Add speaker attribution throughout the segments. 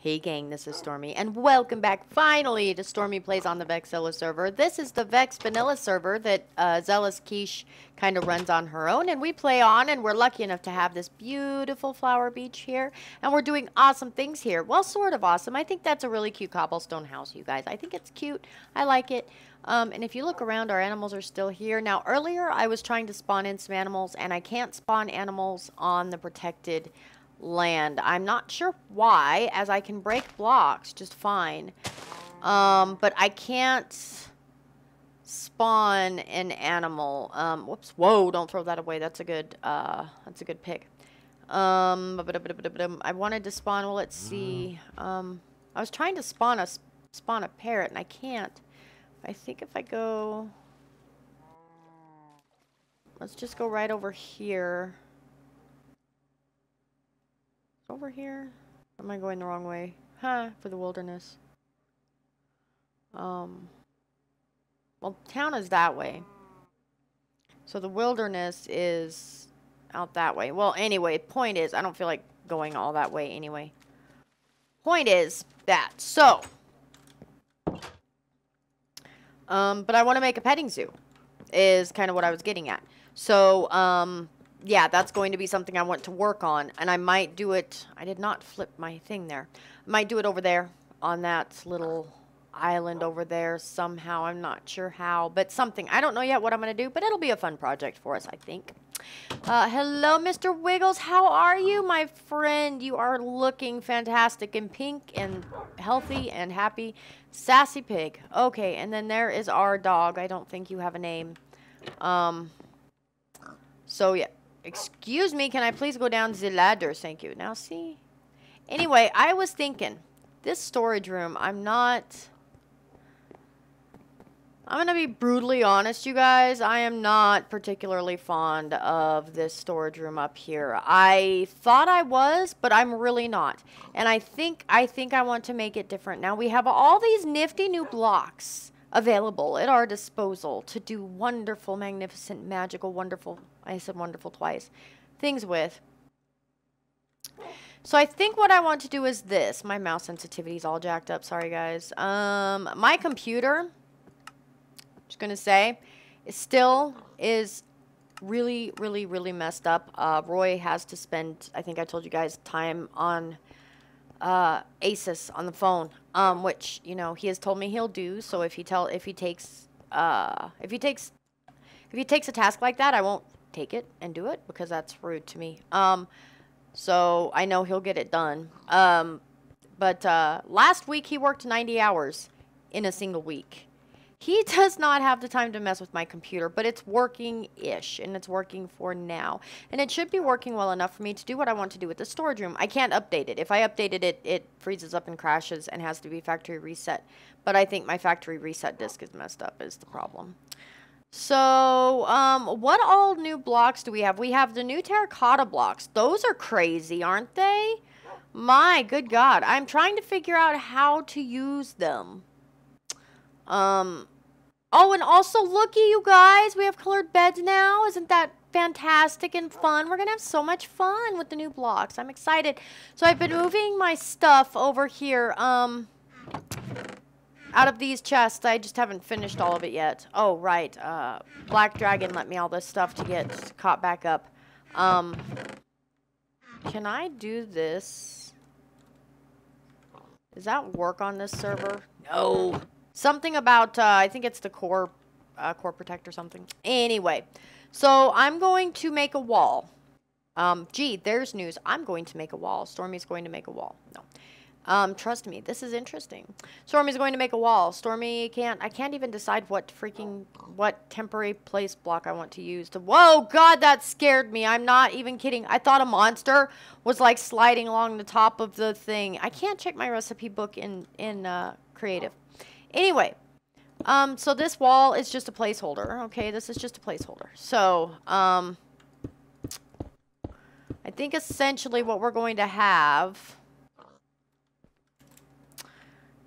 Speaker 1: Hey gang, this is Stormy, and welcome back finally to Stormy Plays on the Vechsilla server. This is the Vex Vanilla server that Zealous Quiche kind of runs on her own, and we play on, and we're lucky enough to have this beautiful flower beach here, and we're doing awesome things here. Well, sort of awesome. I think that's a really cute cobblestone house, you guys. I think it's cute. I like it. And if you look around, our animals are still here. Now, earlier I was trying to spawn in some animals, and I can't spawn animals on the protected land. I'm not sure why, as I can break blocks just fine. But I can't spawn an animal. Whoops. Whoa, don't throw that away. That's a good pick. I wanted to spawn, well, let's see. I was trying to spawn a parrot, and I can't. I think if I go, let's just go right over here. Over here? Or am I going the wrong way? Huh, for the wilderness. Well, town is that way. So the wilderness is out that way. Well, anyway, point is, I don't feel like going all that way anyway. Point is that, so. But I want to make a petting zoo, is kind of what I was getting at. So, yeah, that's going to be something I want to work on, and I might do it. I did not flip my thing there. I might do it over there on that little island over there somehow. I'm not sure how, but something. I don't know yet what I'm going to do, but it'll be a fun project for us, I think. Hello, Mr. Wiggles. How are you, my friend? You are looking fantastic and pink and healthy and happy. Sassy pig. Okay, and then there is our dog. I don't think you have a name. So, yeah. Excuse me, can I please go down the ladder? Thank you. Now, see? Anyway, I was thinking, this storage room, I'm going to be brutally honest, you guys. I am not particularly fond of this storage room up here. I thought I was, but I'm really not. And I think I want to make it different. Now, we have all these nifty new blocks available at our disposal to do wonderful, magnificent, magical, wonderful, I said wonderful twice, things with. So I think what I want to do is this. My mouse sensitivity is all jacked up. Sorry, guys. My computer, just going to say, is really, really, really messed up. Roy has to spend, I think I told you guys, time on Asus on the phone, which, you know, he has told me he'll do. So if he takes a task like that, I won't take it and do it because that's rude to me. So I know he'll get it done. But last week he worked 90 hours in a single week. He does not have the time to mess with my computer, but it's working-ish, and it's working for now. And it should be working well enough for me to do what I want to do with the storage room. I can't update it. If I updated it, it freezes up and crashes and has to be factory reset. But I think my factory reset disk is messed up is the problem. So, what all new blocks do we have? We have the new terracotta blocks. Those are crazy, aren't they? My good God. I'm trying to figure out how to use them. Oh, and also, looky, you guys, we have colored beds now. Isn't that fantastic and fun? We're gonna have so much fun with the new blocks. I'm excited. So I've been moving my stuff over here, out of these chests. I just haven't finished all of it yet. Oh, right. Black Dragon let me all this stuff to get caught back up. Can I do this? Does that work on this server? No. Something about, I think it's the core protect or something. Anyway, so I'm going to make a wall. Gee, there's news. I'm going to make a wall. Stormy's going to make a wall. No. Trust me, this is interesting. Stormy's going to make a wall. I can't even decide what temporary place block I want to use to, whoa, God, that scared me. I'm not even kidding. I thought a monster was like sliding along the top of the thing. I can't check my recipe book in creative. Anyway, so this wall is just a placeholder. Okay, this is just a placeholder. So, I think essentially what we're going to have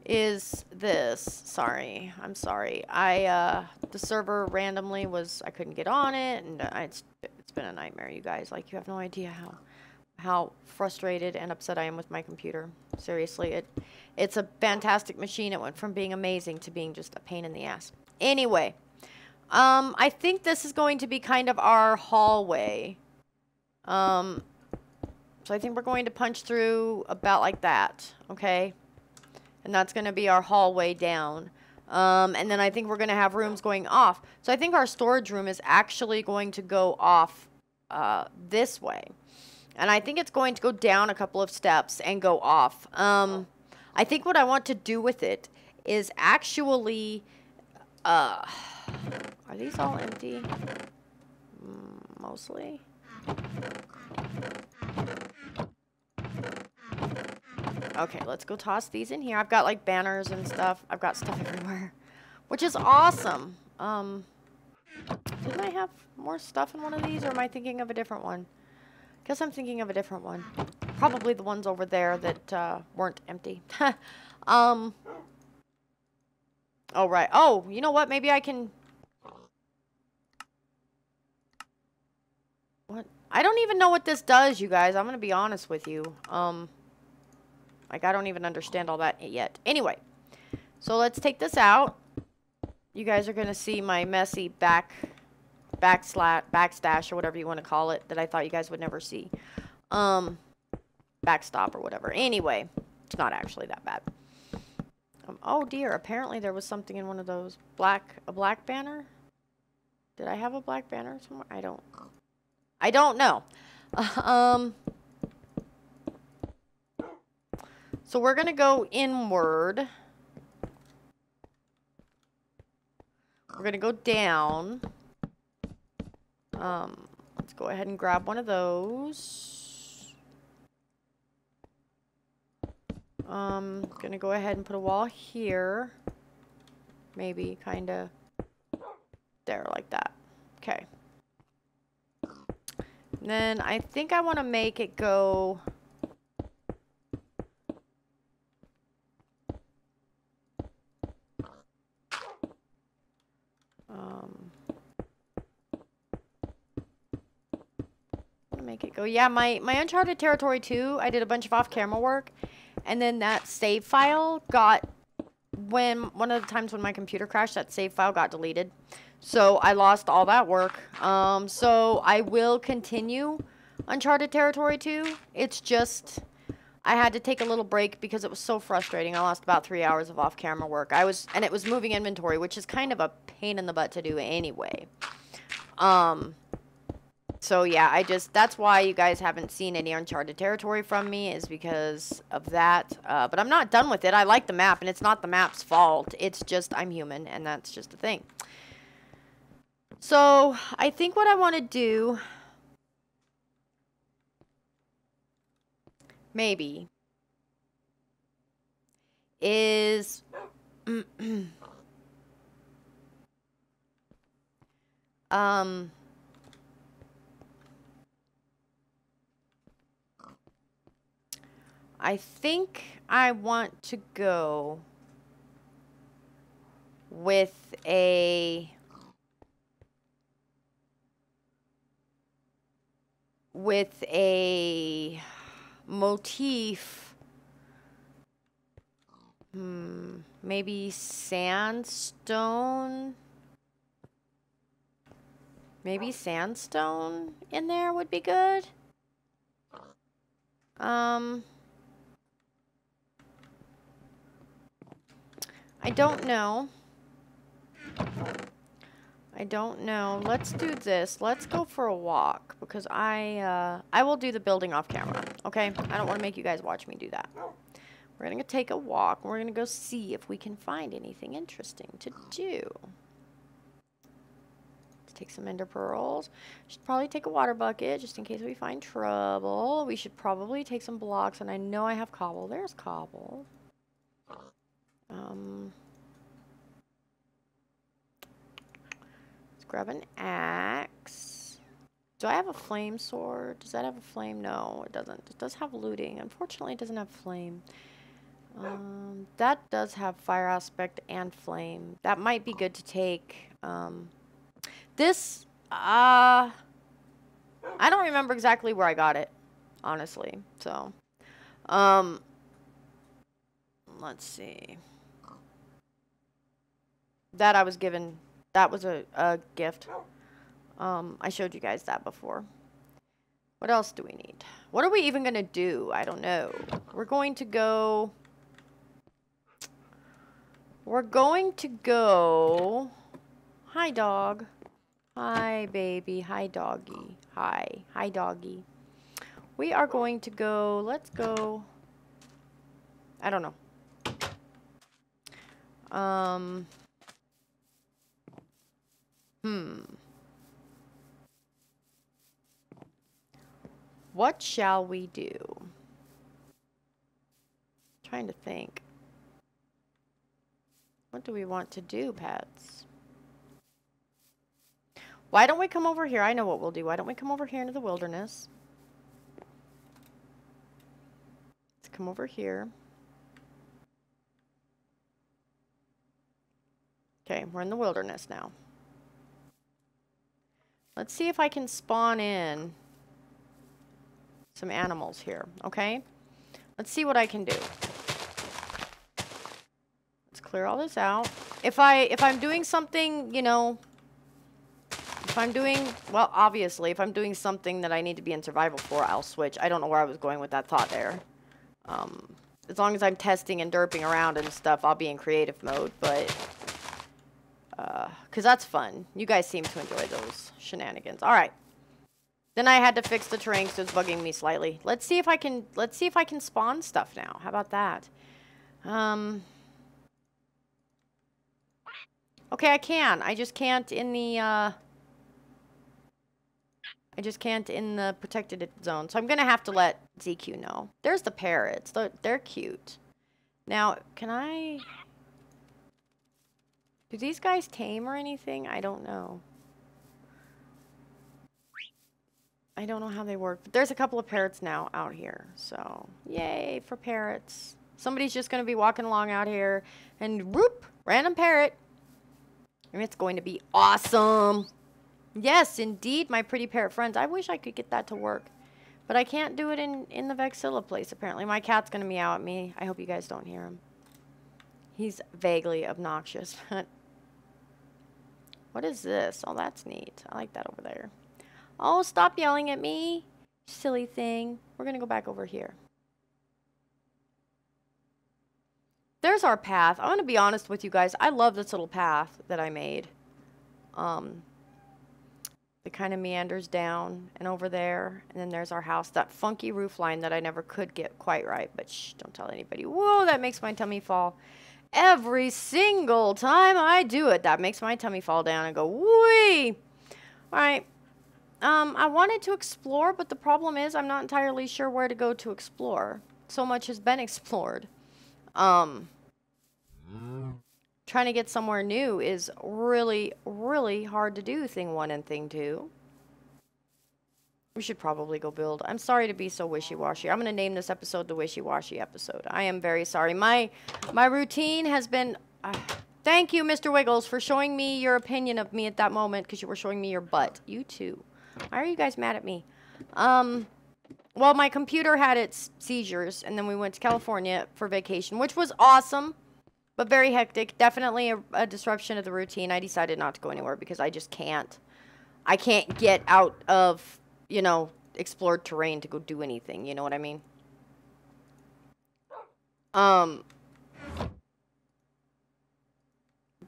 Speaker 1: is this. Sorry, I'm sorry. The server randomly I couldn't get on it, and it's been a nightmare, you guys. Like, you have no idea how frustrated and upset I am with my computer. Seriously, it's a fantastic machine. It went from being amazing to being just a pain in the ass. Anyway, I think this is going to be kind of our hallway. So I think we're going to punch through about like that, okay? And that's going to be our hallway down. And then I think we're going to have rooms going off. So I think our storage room is actually going to go off this way. And I think it's going to go down a couple of steps and go off. I think what I want to do with it is actually... are these all empty? Mostly. Okay, let's go toss these in here. I've got like banners and stuff. I've got stuff everywhere, which is awesome. Didn't I have more stuff in one of these, or am I thinking of a different one? Guess I'm thinking of a different one. Probably the ones over there that weren't empty. Oh, right. Oh, you know what? Maybe I can... What? I don't even know what this does, you guys. I'm going to be honest with you. Like, I don't even understand all that yet. Anyway, so let's take this out. You guys are going to see my messy backstash or whatever you want to call it that I thought you guys would never see. Backstop or whatever. Anyway, it's not actually that bad. Oh dear, apparently there was something in one of those. A black banner? Did I have a black banner somewhere? I don't know. So we're going to go inward. We're going to go down. Let's go ahead and grab one of those. Going to go ahead and put a wall here. Maybe kind of there like that. Okay. And then I think I want to make it go... make it go. Yeah, my Uncharted Territory 2, I did a bunch of off-camera work, and then that save file got, one of the times when my computer crashed, that save file got deleted. So I lost all that work. So I will continue Uncharted Territory 2. It's just, I had to take a little break because it was so frustrating. I lost about 3 hours of off-camera work. And it was moving inventory, which is kind of a pain in the butt to do anyway. So yeah, that's why you guys haven't seen any Uncharted Territory from me, is because of that. But I'm not done with it. I like the map, and it's not the map's fault. It's just I'm human, and that's just the thing. So I think what I want to do, maybe, is... I think I want to go with a motif, maybe sandstone. Maybe sandstone in there would be good. I don't know. I don't know. Let's do this. Let's go for a walk, because I will do the building off camera. Okay? I don't want to make you guys watch me do that. We're going to take a walk, and we're going to go see if we can find anything interesting to do. Let's take some ender pearls. Should probably take a water bucket just in case we find trouble. We should probably take some blocks, and I know I have cobble. There's cobble. Let's grab an axe. Do I have a flame sword? Does that have a flame? No, it doesn't. It does have looting. Unfortunately, it doesn't have flame. That does have fire aspect and flame. That might be good to take. This, I don't remember exactly where I got it. honestly. So, let's see. That I was given, that was a gift. I showed you guys that before. What else do we need? What are we even going to do? I don't know. We're going to go... Hi, dog. Hi, baby. Hi, doggy. Hi. Hi, doggy. We are going to go... Let's go... I don't know. What shall we do? Trying to think. What do we want to do, pets? Why don't we come over here? I know what we'll do. Why don't we come over here into the wilderness? Let's come over here. Okay, we're in the wilderness now. Let's see if I can spawn in some animals here, okay? Let's see what I can do. Let's clear all this out. If I'm doing something, you know, if I'm doing, well, obviously, if I'm doing something that I need to be in survival for, I'll switch. I don't know where I was going with that thought there. As long as I'm testing and derping around and stuff, I'll be in creative mode, but... because that's fun. You guys seem to enjoy those shenanigans. All right. Then I had to fix the terrain because it's bugging me slightly. Let's see if I can spawn stuff now. How about that? Okay, I can. I just can't in the protected zone. So I'm going to have to let ZQ know. There's the parrots. They're cute. Now, can I... Do these guys tame or anything? I don't know. I don't know how they work. But there's a couple of parrots now out here. So, yay for parrots. Somebody's just going to be walking along out here. And whoop! Random parrot. And it's going to be awesome. Yes, indeed, my pretty parrot friends. I wish I could get that to work. But I can't do it in the Vechsilla place, apparently. My cat's going to meow at me. I hope you guys don't hear him. He's vaguely obnoxious. What is this? Oh, that's neat. I like that over there. Oh, stop yelling at me. Silly thing. We're going to go back over here. There's our path. I want to be honest with you guys. I love this little path that I made. It kind of meanders down and over there. And then there's our house. That funky roof line that I never could get quite right. But shh, don't tell anybody. Whoa, that makes my tummy fall. Every single time I do it, that makes my tummy fall down and go, whee! Alright. I wanted to explore, but the problem is I'm not entirely sure where to go to explore. So much has been explored. Trying to get somewhere new is really, really hard to do, thing one and thing two. We should probably go build. I'm sorry to be so wishy-washy. I'm going to name this episode the wishy-washy episode. I am very sorry. My routine has been... thank you, Mr. Wiggles, for showing me your opinion of me at that moment, because you were showing me your butt. You too. Why are you guys mad at me? Well, my computer had its seizures, and then we went to California for vacation, which was awesome, but very hectic. Definitely a disruption of the routine. I decided not to go anywhere because I just can't. I can't get out of... you know, explored terrain to go do anything, you know what I mean? But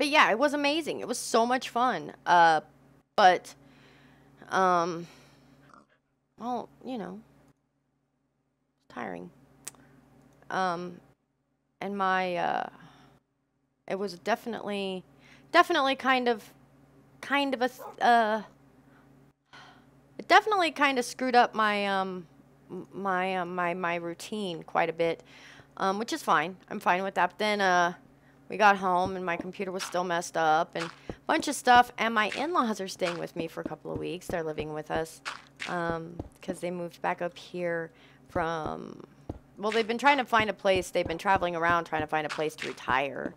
Speaker 1: yeah, it was amazing. It was so much fun. But, well, you know, tiring. And it was definitely kind of a, it definitely kind of screwed up my my routine quite a bit, which is fine. I'm fine with that. But then we got home and my computer was still messed up and a bunch of stuff. And my in-laws are staying with me for a couple of weeks. They're living with us because they moved back up here from. Well, they've been trying to find a place. They've been traveling around trying to find a place to retire.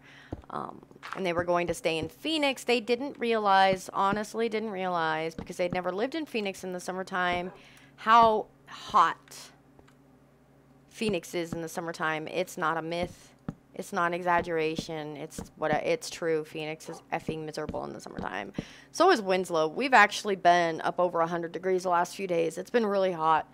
Speaker 1: And they were going to stay in Phoenix. They didn't realize, honestly didn't realize, because they'd never lived in Phoenix in the summertime, how hot Phoenix is in the summertime. It's not a myth. It's not an exaggeration. It's true. Phoenix is effing miserable in the summertime. So is Winslow. We've actually been up over 100 degrees the last few days. It's been really hot.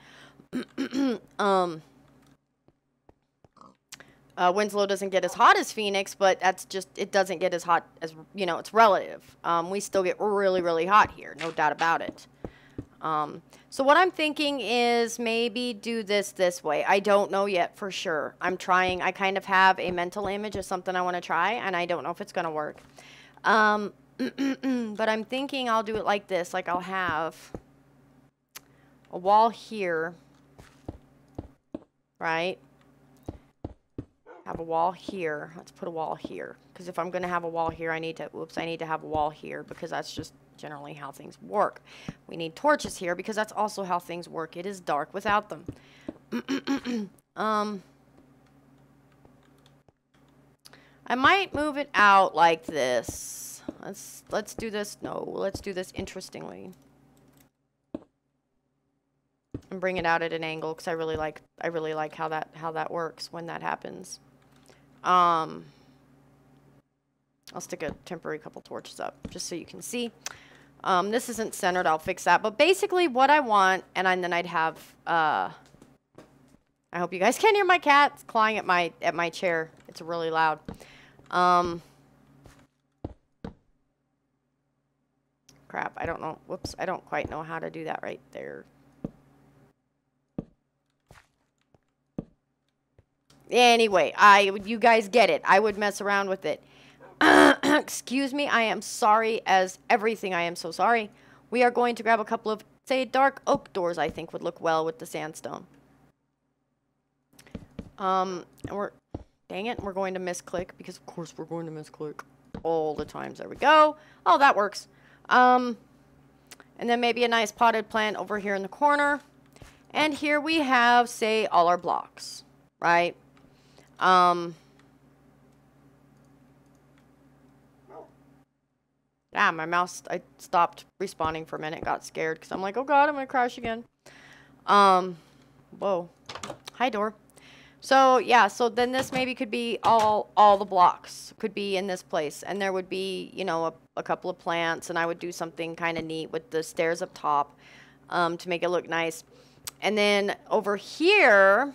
Speaker 1: Winslow doesn't get as hot as Phoenix, but that's just, it doesn't get as hot as, you know, it's relative. We still get really, really hot here. No doubt about it. So what I'm thinking is maybe do this way. I don't know yet for sure. I'm trying. I kind of have a mental image of something I want to try, and I don't know if it's going to work. But I'm thinking I'll do it like this. Like I'll have a wall here, right? Have a wall here. Let's put a wall here. Because if I'm going to have a wall here, I need to have a wall here because that's just generally how things work. We need torches here because that's also how things work. It is dark without them. I might move it out like this. Let's do this. No, let's do this interestingly. And bring it out at an angle because I really like how that works when that happens. I'll stick a temporary couple torches up just so you can see. This isn't centered. I'll fix that. But basically what I want, and then I'd have, I hope you guys can hear my cat clawing at my chair. It's really loud. Crap. I don't know. Whoops. I don't quite know how to do that right there. Anyway, you guys get it. I would mess around with it. Excuse me, I am sorry as everything. I am so sorry. We are going to grab a couple of, say, dark oak doors I think would look well with the sandstone. And dang it, we're going to misclick because of course we're going to misclick all the times. There we go. Oh, that works. And then maybe a nice potted plant over here in the corner. And here we have, say, all our blocks, right? Yeah, my mouse, I stopped respawning for a minute, got scared, because I'm like, oh god, I'm going to crash again. Whoa. Hi, door. So, yeah, so then this maybe could be all the blocks could be in this place, and there would be, you know, a couple of plants, and I would do something kind of neat with the stairs up top, to make it look nice. And then over here,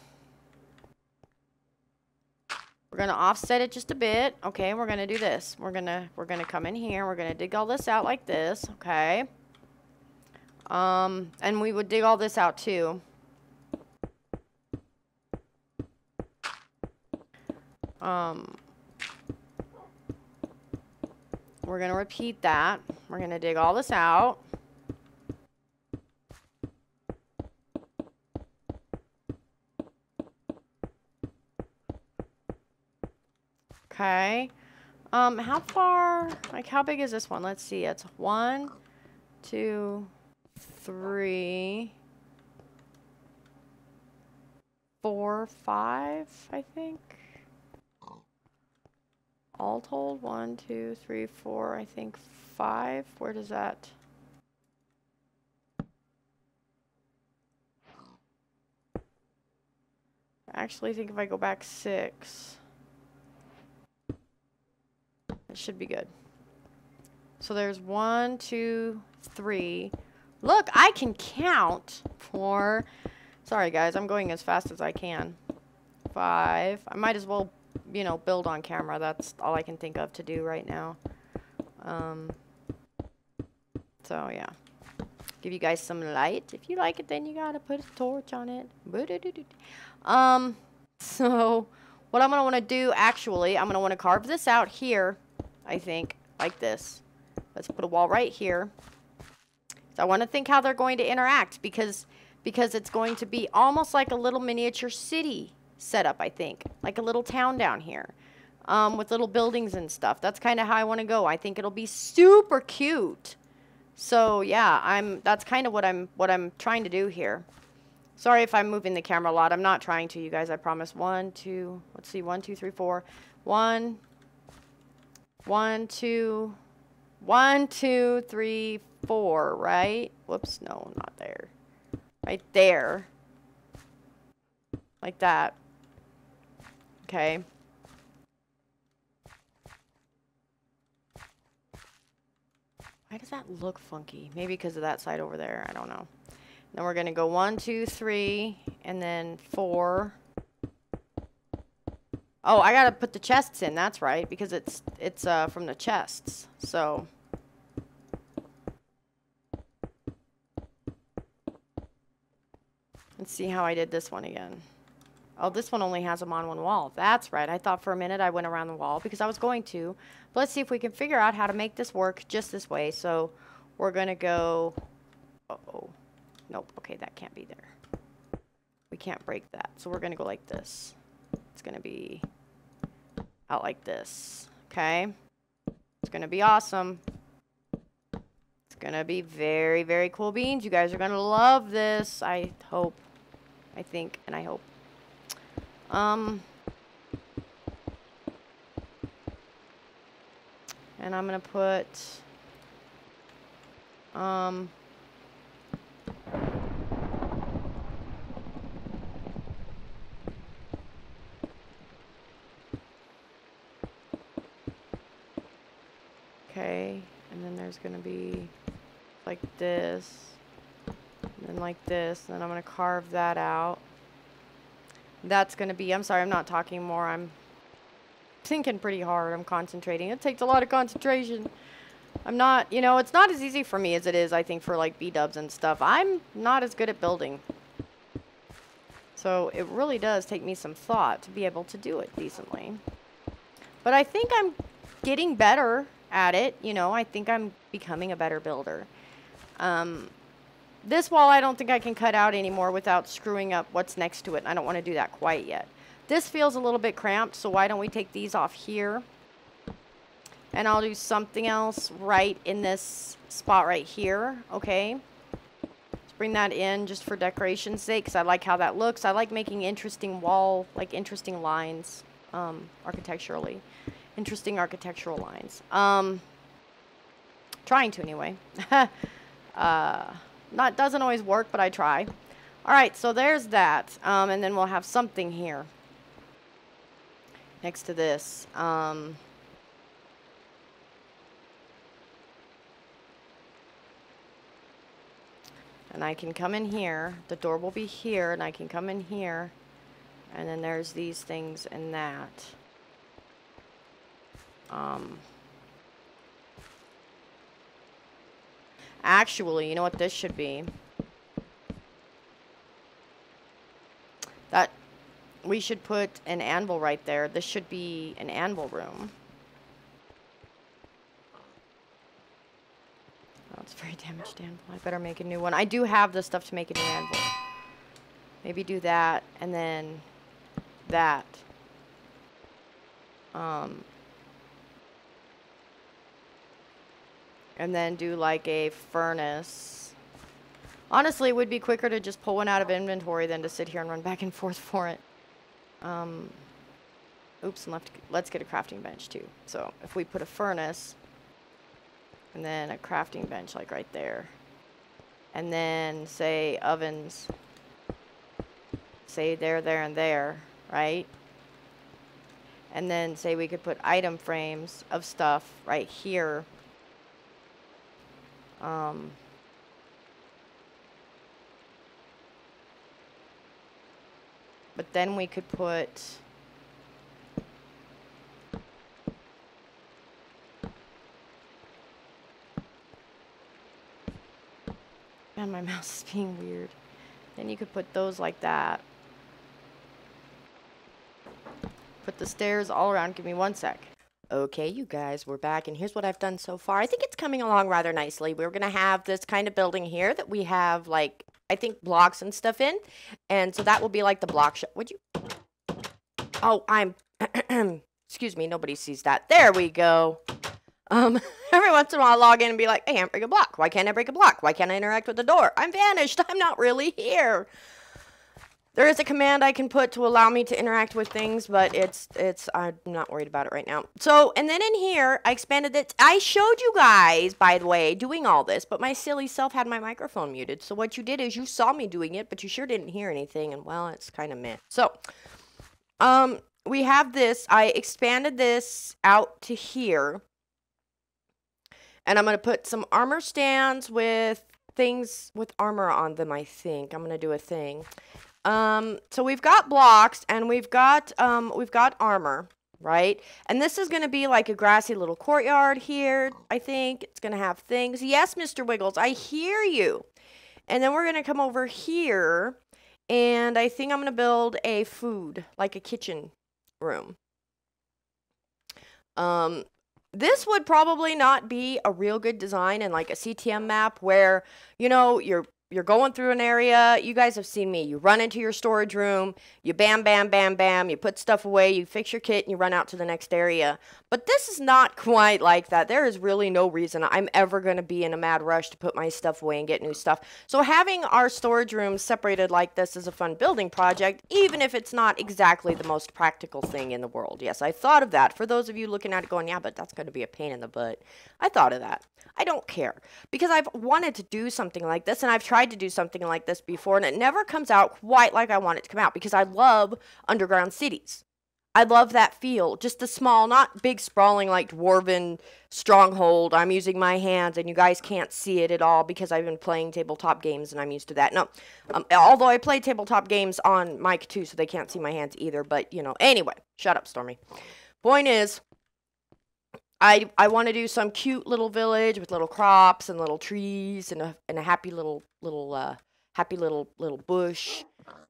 Speaker 1: we're going to offset it just a bit. Okay, we're going to do this. We're going to come in here. We're going to dig all this out like this. Okay. And we would dig all this out too. We're going to repeat that. We're going to dig all this out. Okay. How far, like how big is this one? Let's see. It's 1, 2, 3, 4, 5, I think. All told, 1, 2, 3, 4, I think 5. Where does that? I actually think if I go back 6. It should be good. So there's 1, 2, 3. Look, I can count 4. Sorry guys, I'm going as fast as I can. 5. I might as well, you know, build on camera. That's all I can think of to do right now. So yeah. Give you guys some light. If you like it, then you gotta put a torch on it. So what I'm gonna want to do actually, I'm gonna want to carve this out here. I think, like this. Let's put a wall right here. So I want to think how they're going to interact because it's going to be almost like a little miniature city setup, I think. Like a little town down here. With little buildings and stuff. That's kind of how I want to go. I think it'll be super cute. So yeah, that's kind of what I'm trying to do here. Sorry if I'm moving the camera a lot. I'm not trying to, you guys, I promise. 1, 2, let's see, 1, 2, 3, 4. 1, 2, 1, 2, 3, 4, right? Whoops, no, not there. Right there. Like that. Okay. Why does that look funky? Maybe because of that side over there. I don't know. Then we're going to go 1, 2, 3, and then 4. Oh, I got to put the chests in. That's right, because it's from the chests. So let's see how I did this one again. Oh, this one only has them on one wall. That's right. I thought for a minute I went around the wall because I was going to. But let's see if we can figure out how to make this work just this way. So we're going to go... Uh-oh. Nope. Okay, that can't be there. We can't break that. So we're going to go like this. It's going to be out like this. Okay? It's going to be awesome. It's going to be very, very cool beans. You guys are going to love this. I hope. I think. And I hope. And I'm going to put, okay, and then there's going to be like this, and then like this, and then I'm going to carve that out. That's going to be, I'm sorry, I'm not talking more. I'm thinking pretty hard. I'm concentrating. It takes a lot of concentration. I'm not, you know, it's not as easy for me as it is, I think, for like B-dubs and stuff. I'm not as good at building. So it really does take me some thought to be able to do it decently. But I think I'm getting better at it. You know, I think I'm becoming a better builder. This wall I don't think I can cut out anymore without screwing up what's next to it. I don't want to do that quite yet. This feels a little bit cramped, so why don't we take these off here? And I'll do something else right in this spot right here, okay? Let's bring that in just for decoration's sake, because I like how that looks. I like making interesting wall, like interesting lines, architecturally. Interesting architectural lines. Trying to anyway. Doesn't always work, but I try. Alright, so there's that. And then we'll have something here. Next to this. And I can come in here. The door will be here, and I can come in here. And then there's these things and that. Actually, you know what this should be? That we should put an anvil right there. This should be an anvil room. Oh, it's a very damaged anvil. I better make a new one. I do have the stuff to make a new anvil. Maybe do that and then that. And then do like a furnace. Honestly, it would be quicker to just pull one out of inventory than to sit here and run back and forth for it. Oops, and let's get a crafting bench too. So if we put a furnace, and then a crafting bench like right there, and then say ovens, say there, and there, right? And then say we could put item frames of stuff right here. But then we could put man, my mouse is being weird. Then you could put those like that. Put the stairs all around. Give me one sec. Okay, you guys, we're back, and here's what I've done so far. I think it's coming along rather nicely. We're going to have this kind of building here that we have, like, I think blocks and stuff in. And so that will be like the block shop. Would you? Oh, I'm, excuse me, nobody sees that. There we go. Every once in a while I'll log in and be like, I can't break a block. Why can't I break a block? Why can't I interact with the door? I'm vanished. I'm not really here.
Speaker 2: There is a command I can put to allow me to interact with things, but I'm not worried about it right now. So, and then in here, I expanded it. I showed you guys, by the way, doing all this, but my silly self had my microphone muted. So what you did is you saw me doing it, but you sure didn't hear anything, and well, it's kind of meh. So, we have this. I expanded this out to here, and I'm going to put some armor stands with things with armor on them, I think. I'm going to do a thing. So we've got blocks and we've got armor, right? And this is going to be like a grassy little courtyard here, I think. It's going to have things. Yes, Mr. Wiggles, I hear you. And then we're going to come over here and I think I'm going to build a food, like a kitchen room. This would probably not be a real good design in like a CTM map where, you know, you're going through an area. You guys have seen me. You run into your storage room. You bam, bam, bam, bam. You put stuff away. You fix your kit and you run out to the next area. But this is not quite like that. There is really no reason I'm ever going to be in a mad rush to put my stuff away and get new stuff. So having our storage rooms separated like this is a fun building project, even if it's not exactly the most practical thing in the world. Yes, I thought of that. For those of you looking at it going, yeah, but that's going to be a pain in the butt. I thought of that. I don't care because I've wanted to do something like this and I've tried to do something like this before and it never comes out quite like I want it to come out because I love underground cities. I love that feel. Just the small, not big sprawling like dwarven stronghold. I'm using my hands and you guys can't see it at all because I've been playing tabletop games and I'm used to that. No, although I play tabletop games on mic too so they can't see my hands either. But, you know, anyway, shut up, Stormy. Point is, I want to do some cute little village with little crops and little trees and a happy little bush,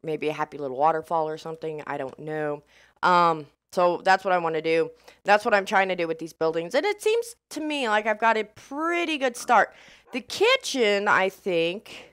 Speaker 2: maybe a happy little waterfall or something. I don't know. So that's what I want to do. That's what I'm trying to do with these buildings. And it seems to me like I've got a pretty good start. The kitchen, I think.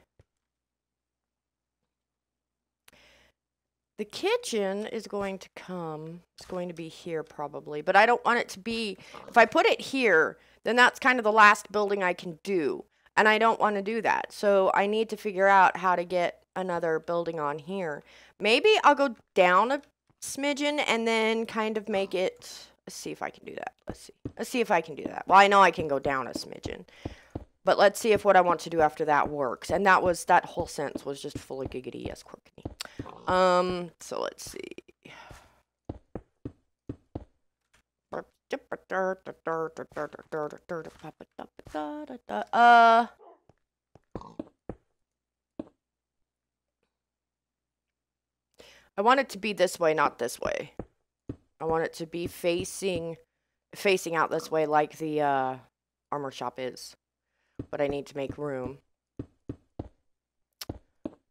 Speaker 2: The kitchen is going to come, it's going to be here probably, but I don't want it to be, if I put it here, then that's kind of the last building I can do, and I don't want to do that, so I need to figure out how to get another building on here. Maybe I'll go down a smidgen and then kind of make it, let's see if I can do that, let's see if I can do that. Well, I know I can go down a smidgen, but let's see if what I want to do after that works, and that whole sentence was just full of giggity, yes, quirky. So let's see. I want it to be this way, not this way. I want it to be facing out this way like the armor shop is. But I need to make room.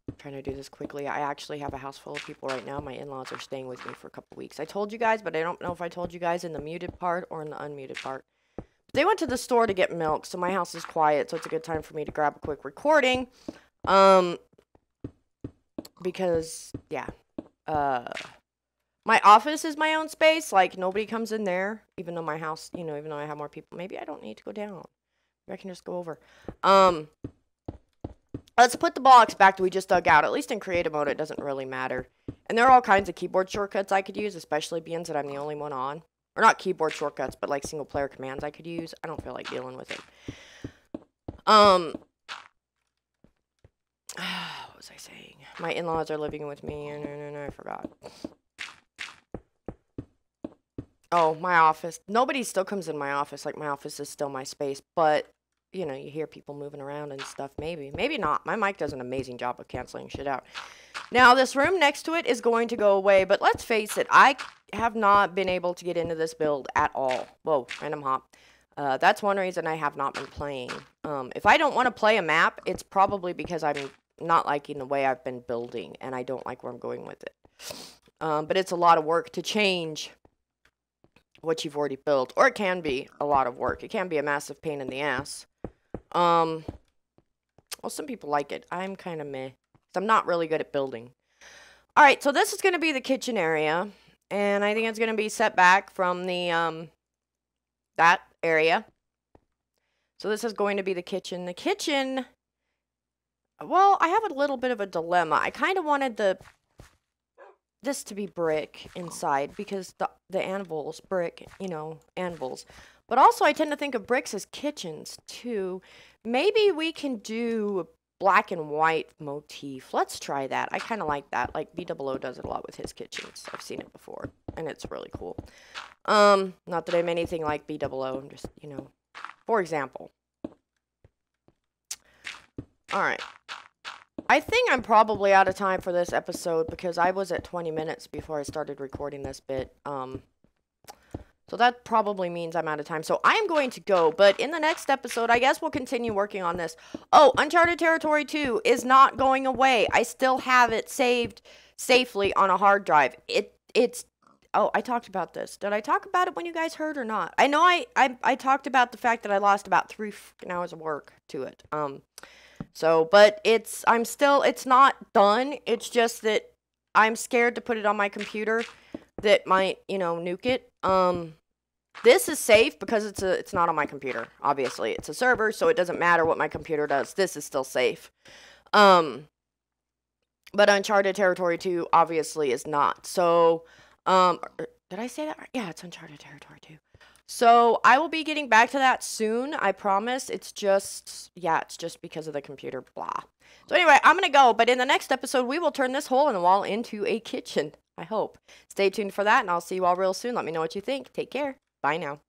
Speaker 2: I'm trying to do this quickly. I actually have a house full of people right now. My in-laws are staying with me for a couple weeks. I told you guys, but I don't know if I told you guys in the muted part or in the unmuted part. They went to the store to get milk, so my house is quiet, so it's a good time for me to grab a quick recording. Because, yeah. My office is my own space. Like, nobody comes in there, even though my house, you know, even though I have more people. Maybe I don't need to go down. I can just go over. Let's put the blocks back that we just dug out. At least in creative mode, it doesn't really matter. And there are all kinds of keyboard shortcuts I could use, especially being that I'm the only one on. Or not keyboard shortcuts, but like single player commands I could use. I don't feel like dealing with it. What was I saying? My in-laws are living with me. No, I forgot. Oh, my office. Nobody still comes in my office. Like, my office is still my space. But, you know, you hear people moving around and stuff. Maybe. Maybe not. My mic does an amazing job of canceling shit out. Now, this room next to it is going to go away. But let's face it. I have not been able to get into this build at all. Whoa, random hop. That's one reason I have not been playing. If I don't want to play a map, it's probably because I'm not liking the way I've been building. And I don't like where I'm going with it. But it's a lot of work to change what you've already built, or it can be a lot of work. It can be a massive pain in the ass. Well, some people like it. I'm kind of meh. I'm not really good at building. All right, so this is going to be the kitchen area, and I think it's going to be set back from the that area. So this is going to be the kitchen. The kitchen. Well, I have a little bit of a dilemma. I kind of wanted the this to be brick inside because the anvils, brick, you know, anvils. But also I tend to think of bricks as kitchens too. Maybe we can do black and white motif. Let's try that. I kind of like that. Like BOO does it a lot with his kitchens. I've seen it before, and it's really cool. Not that I'm anything like BOO. I'm just, you know, for example. All right. I think I'm probably out of time for this episode because I was at 20 minutes before I started recording this bit. So that probably means I'm out of time. So I am going to go, but in the next episode, I guess we'll continue working on this. Oh, Uncharted Territory 2 is not going away. I still have it saved safely on a hard drive. Oh, I talked about this. Did I talk about it when you guys heard or not? I know I talked about the fact that I lost about 3 hours of work to it. So, but it's not done. It's just that I'm scared to put it on my computer that might, you know, nuke it. This is safe because it's not on my computer. Obviously, it's a server, so it doesn't matter what my computer does. This is still safe. But Uncharted Territory 2 obviously is not. So, did I say that right? Yeah, it's Uncharted Territory 2. So, I will be getting back to that soon, I promise. It's just because of the computer, blah. So anyway, I'm going to go, but in the next episode, we will turn this hole in the wall into a kitchen, I hope. Stay tuned for that, and I'll see you all real soon. Let me know what you think. Take care. Bye now.